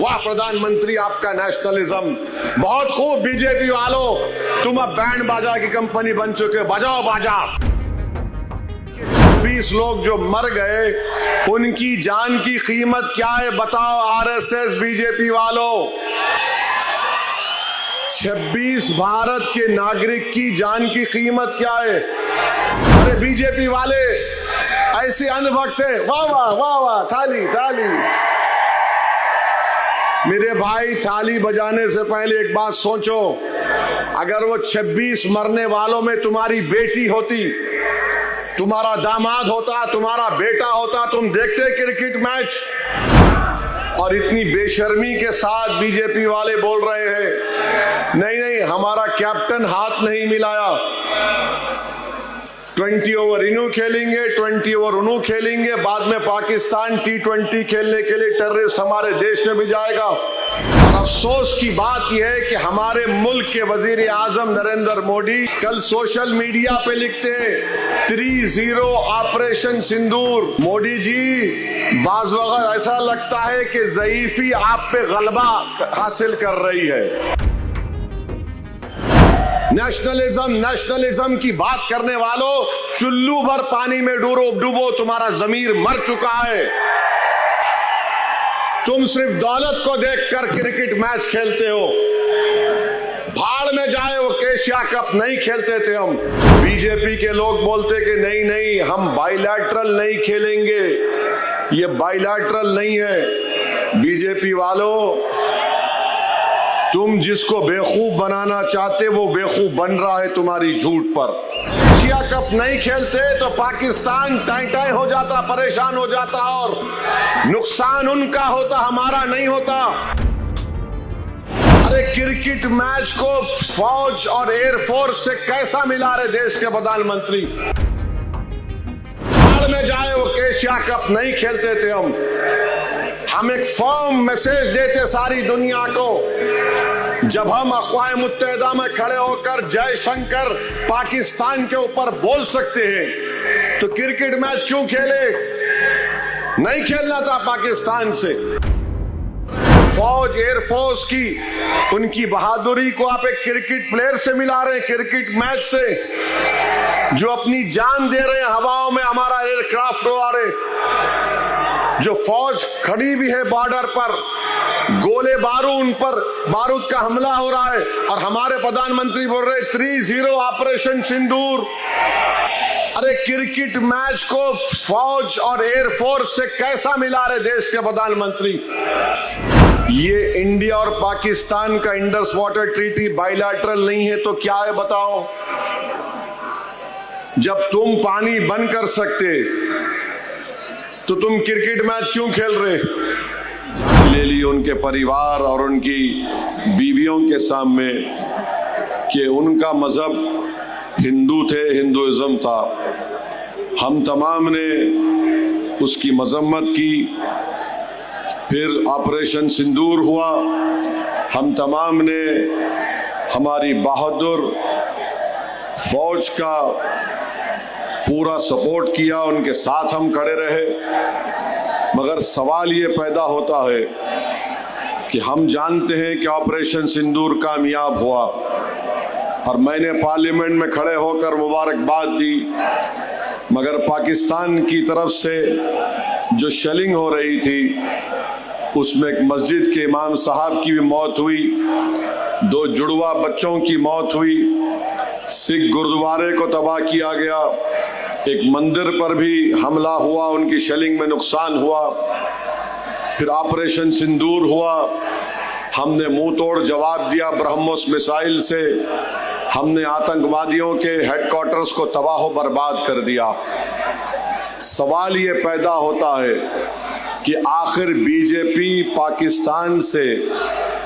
वाह प्रधानमंत्री, आपका नेशनलिज्म बहुत खूब। बीजेपी वालों, तुम अब बैंड बाजा की कंपनी बन चुके, बजाओ बाजा। 20 लोग जो मर गए, उनकी जान की कीमत क्या है बताओ आरएसएस बीजेपी वालों। 26 भारत के नागरिक की जान की कीमत क्या है? अरे बीजेपी वाले ऐसे अंधभक्त है। वाह वाह वाह वाह, थाली थाली। मेरे भाई, थाली बजाने से पहले एक बात सोचो, अगर वो 26 मरने वालों में तुम्हारी बेटी होती, तुम्हारा दामाद होता, तुम्हारा बेटा होता, तुम देखते क्रिकेट मैच? और इतनी बेशर्मी के साथ बीजेपी वाले बोल रहे हैं नहीं नहीं, हमारा कैप्टन हाथ नहीं मिलाया। 20 ओवर इनू खेलेंगे, 20 ओवर उनू खेलेंगे, बाद में पाकिस्तान T20 खेलने के लिए टेररिस्ट हमारे देश में भी जाएगा। और अफसोस की बात यह है कि हमारे मुल्क के वजीर आजम नरेंद्र मोदी कल सोशल मीडिया पे लिखते हैं 3-0 ऑपरेशन सिंदूर। मोदी जी, बाज़ वक़्त ऐसा लगता है कि ज़ईफ़ी आप पे गलबा हासिल कर रही है। नेशनलिज्म की बात करने वालों, चुल्लू भर पानी में डूबो, तुम्हारा जमीर मर चुका है। तुम सिर्फ दौलत को देखकर क्रिकेट मैच खेलते हो। भाड़ में जाए वो एशिया कप नहीं खेलते थे हम। बीजेपी के लोग बोलते कि नहीं नहीं, हम बाइलैटरल नहीं खेलेंगे, ये बाइलैटरल नहीं है। बीजेपी वालों, तुम जिसको बेवकूफ बनाना चाहते वो बेवकूफ बन रहा है तुम्हारी झूठ पर। एशिया कप नहीं खेलते तो पाकिस्तान टाई हो जाता, परेशान हो जाता, और नुकसान उनका होता, हमारा नहीं होता। अरे क्रिकेट मैच को फौज और एयरफोर्स से कैसा मिला रहे देश के प्रधानमंत्री? भाड़ में जाए वो एशिया कप नहीं खेलते थे हम एक फर्म मैसेज देते सारी दुनिया को। जब हम अक़वाम मुत्तहिदा में खड़े होकर जयशंकर पाकिस्तान के ऊपर बोल सकते हैं, तो क्रिकेट मैच क्यों खेले? नहीं खेलना था पाकिस्तान से। फौज एयरफोर्स की उनकी बहादुरी को आप एक क्रिकेट प्लेयर से मिला रहे हैं, क्रिकेट मैच से, जो अपनी जान दे रहे हैं हवाओं में, हमारा एयरक्राफ्ट उड़ा रहे। जो फौज खड़ी भी है बॉर्डर पर, गोले बारूद उन पर बारूद का हमला हो रहा है, और हमारे प्रधानमंत्री बोल रहे 3-0 ऑपरेशन सिंदूर। अरे क्रिकेट मैच को फौज और एयरफोर्स से कैसा मिला रहे देश के प्रधानमंत्री? ये इंडिया और पाकिस्तान का इंडस वाटर ट्रीटी बाइलैटरल नहीं है तो क्या है बताओ? जब तुम पानी बंद कर सकते तो तुम क्रिकेट मैच क्यों खेल रहे? ले ली उनके परिवार और उनकी बीवियों के सामने कि उनका मजहब हिंदू थे, हिंदुइज्म था। हम तमाम ने उसकी मजम्मत की। फिर ऑपरेशन सिंदूर हुआ, हम तमाम ने हमारी बहादुर फौज का पूरा सपोर्ट किया, उनके साथ हम खड़े रहे। मगर सवाल ये पैदा होता है कि हम जानते हैं कि ऑपरेशन सिंदूर कामयाब हुआ, और मैंने पार्लियामेंट में खड़े होकर मुबारकबाद दी, मगर पाकिस्तान की तरफ से जो शेलिंग हो रही थी उसमें एक मस्जिद के इमाम साहब की भी मौत हुई, 2 जुड़वा बच्चों की मौत हुई, सिख गुरुद्वारे को तबाह किया गया, एक मंदिर पर भी हमला हुआ, उनकी शेलिंग में नुकसान हुआ। फिर ऑपरेशन सिंदूर हुआ, हमने मुंह तोड़ जवाब दिया ब्रह्मोस मिसाइल से, हमने आतंकवादियों के हेडक्वार्टर्स को तबाह बर्बाद कर दिया। सवाल ये पैदा होता है कि आखिर बीजेपी पाकिस्तान से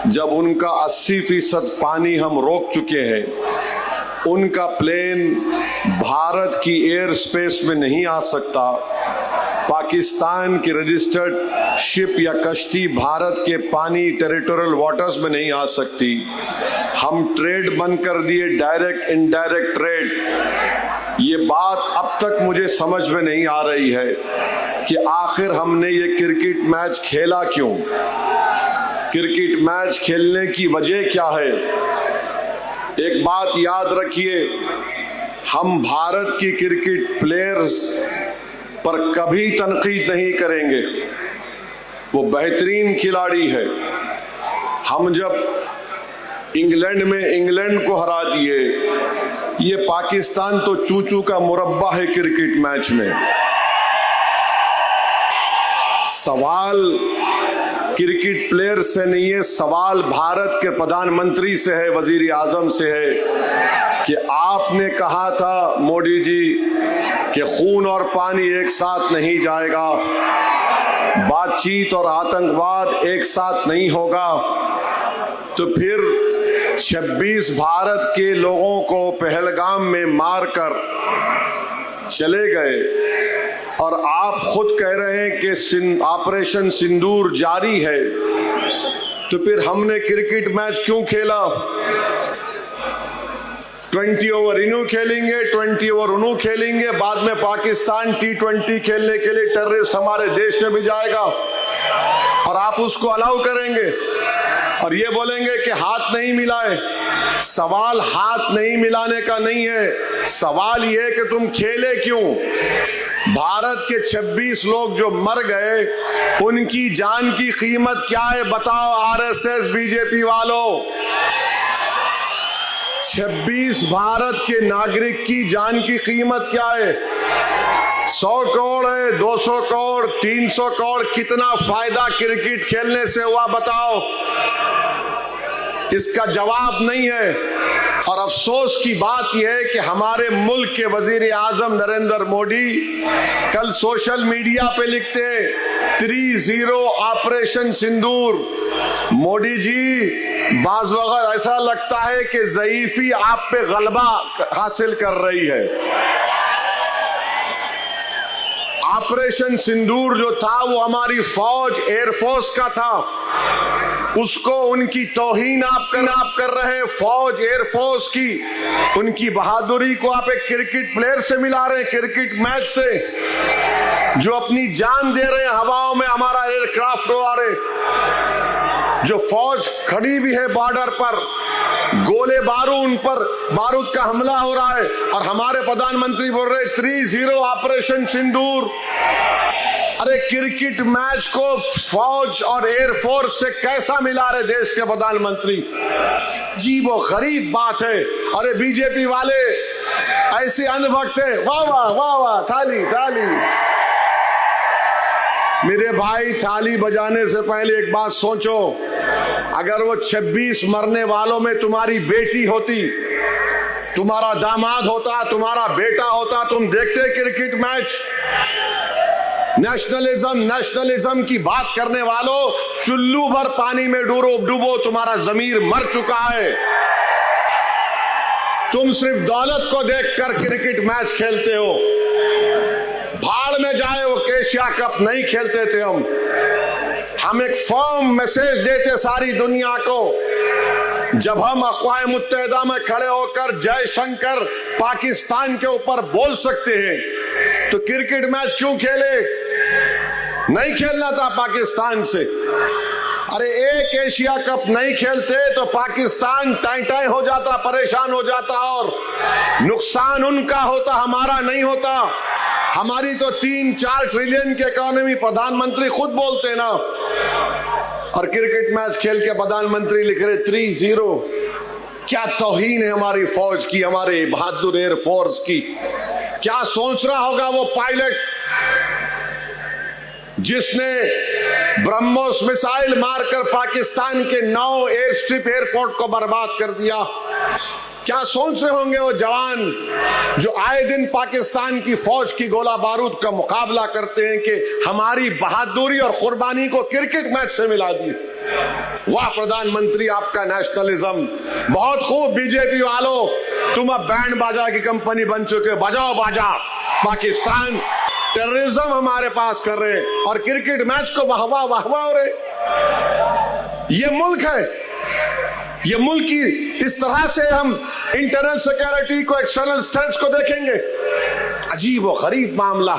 जब उनका 80% पानी हम रोक चुके हैं, उनका प्लेन भारत की एयर स्पेस में नहीं आ सकता, पाकिस्तान की रजिस्टर्ड शिप या कश्ती भारत के पानी टेरिटोरियल वाटर्स में नहीं आ सकती। हम ट्रेड बंद कर दिए, डायरेक्ट इनडायरेक्ट ट्रेड। ये बात अब तक मुझे समझ में नहीं आ रही है कि आखिर हमने ये क्रिकेट मैच खेला क्यों? क्रिकेट मैच खेलने की वजह क्या है? एक बात याद रखिए, हम भारत की क्रिकेट प्लेयर्स पर कभी तनकीद नहीं करेंगे। वो बेहतरीन खिलाड़ी है। हम जब इंग्लैंड में इंग्लैंड को हरा दिए, ये पाकिस्तान तो चूचू का मुरब्बा है क्रिकेट मैच में। सवाल क्रिकेट प्लेयर से नहीं है, सवाल भारत के प्रधानमंत्री से है, वजीर आजम से है कि आपने कहा था मोदी जी कि खून और पानी एक साथ नहीं जाएगा, बातचीत और आतंकवाद एक साथ नहीं होगा। तो फिर 26 भारत के लोगों को पहलगाम में मारकर चले गए और आप खुद कह रहे हैं कि ऑपरेशन सिंदूर जारी है। तो फिर हमने क्रिकेट मैच क्यों खेला? 20 ओवर इन्हों खेलेंगे, 20 ओवर उन्हों खेलेंगे, बाद में पाकिस्तान T20 खेलने के लिए टेररिस्ट हमारे देश में भी जाएगा और आप उसको अलाउ करेंगे और ये बोलेंगे कि हाथ नहीं मिलाए। सवाल हाथ नहीं मिलाने का नहीं है, सवाल ये कि तुम खेले क्यों? भारत के 26 लोग जो मर गए, उनकी जान की कीमत क्या है बताओ आरएसएस बीजेपी वालों। 26 भारत के नागरिक की जान की कीमत क्या है? 100 करोड़ है, 200 करोड़, 300 करोड़, कितना फायदा क्रिकेट खेलने से हुआ बताओ? इसका जवाब नहीं है। और अफसोस की बात यह है कि हमारे मुल्क के वजीर आजम नरेंद्र मोदी कल सोशल मीडिया पे लिखते हैं 3-0 ऑपरेशन सिंदूर। मोदी जी, बाज़ वक़्त ऐसा लगता है कि ज़ईफ़ी आप पे गलबा हासिल कर रही है। ऑपरेशन सिंदूर जो था वो हमारी फौज एयरफोर्स का था, उसको उनकी तौहीन आप कर रहे हैं। फौज एयरफोर्स की उनकी बहादुरी को आप एक क्रिकेट प्लेयर से मिला रहे हैं, क्रिकेट मैच से, जो अपनी जान दे रहे हैं हवाओं में हमारा एयरक्राफ्ट उड़ा रहे, जो फौज खड़ी भी है बॉर्डर पर, गोले बारूद उन पर बारूद का हमला हो रहा है और हमारे प्रधानमंत्री बोल रहे 3-0 ऑपरेशन सिंदूर। अरे क्रिकेट मैच को फौज और एयरफोर्स से कैसा मिला रहे देश के प्रधानमंत्री? जी वो गरीब बात है। अरे बीजेपी वाले ऐसे अंधभक्त है, वाह वाह वाह वाह, थाली थाली। मेरे भाई, थाली बजाने से पहले एक बात सोचो, अगर वो 26 मरने वालों में तुम्हारी बेटी होती, तुम्हारा दामाद होता, तुम्हारा बेटा होता, तुम देखते क्रिकेट मैच? नेशनलिज्म की बात करने वालों, चुल्लू भर पानी में डूबो, तुम्हारा जमीर मर चुका है। तुम सिर्फ दौलत को देखकर क्रिकेट मैच खेलते हो। भाड़ में जाए वो एशिया कप नहीं खेलते थे हम एक फर्म मैसेज देते सारी दुनिया को। जब हम अक़वाम मुत्तहिदा में खड़े होकर जयशंकर पाकिस्तान के ऊपर बोल सकते हैं, तो क्रिकेट मैच क्यों खेले? नहीं खेलना था पाकिस्तान से। अरे एक एशिया कप नहीं खेलते तो पाकिस्तान टाई हो जाता, परेशान हो जाता और नुकसान उनका होता, हमारा नहीं होता। हमारी तो 3-4 ट्रिलियन की इकोनॉमी, प्रधानमंत्री खुद बोलते ना। और क्रिकेट मैच खेल के प्रधानमंत्री लिख रहे 3-0। क्या तौहीन है हमारी फौज की, हमारे बहादुर एयरफोर्स की। क्या सोच रहा होगा वो पायलट जिसने ब्रह्मोस मिसाइल मारकर पाकिस्तान के 9 एयर स्ट्रिप एयरपोर्ट को बर्बाद कर दिया? क्या सोच रहे होंगे वो जवान जो आए दिन पाकिस्तान की फौज की गोला बारूद का मुकाबला करते हैं कि हमारी बहादुरी और कुर्बानी को क्रिकेट मैच से मिला दी? वाह प्रधानमंत्री, आपका नेशनलिज्म बहुत खूब। बीजेपी वालों, तुम अब बैंड बाजा की कंपनी बन चुके, बजाओ बाजा। पाकिस्तान टेररिज्म हमारे पास कर रहे और क्रिकेट मैच को वाहवा हो रहे। ये मुल्क है, ये मुल्क की इस तरह से हम इंटरनल सिक्योरिटी को, एक्सटर्नल थ्रेट्स को देखेंगे? अजीब व गरीब मामला।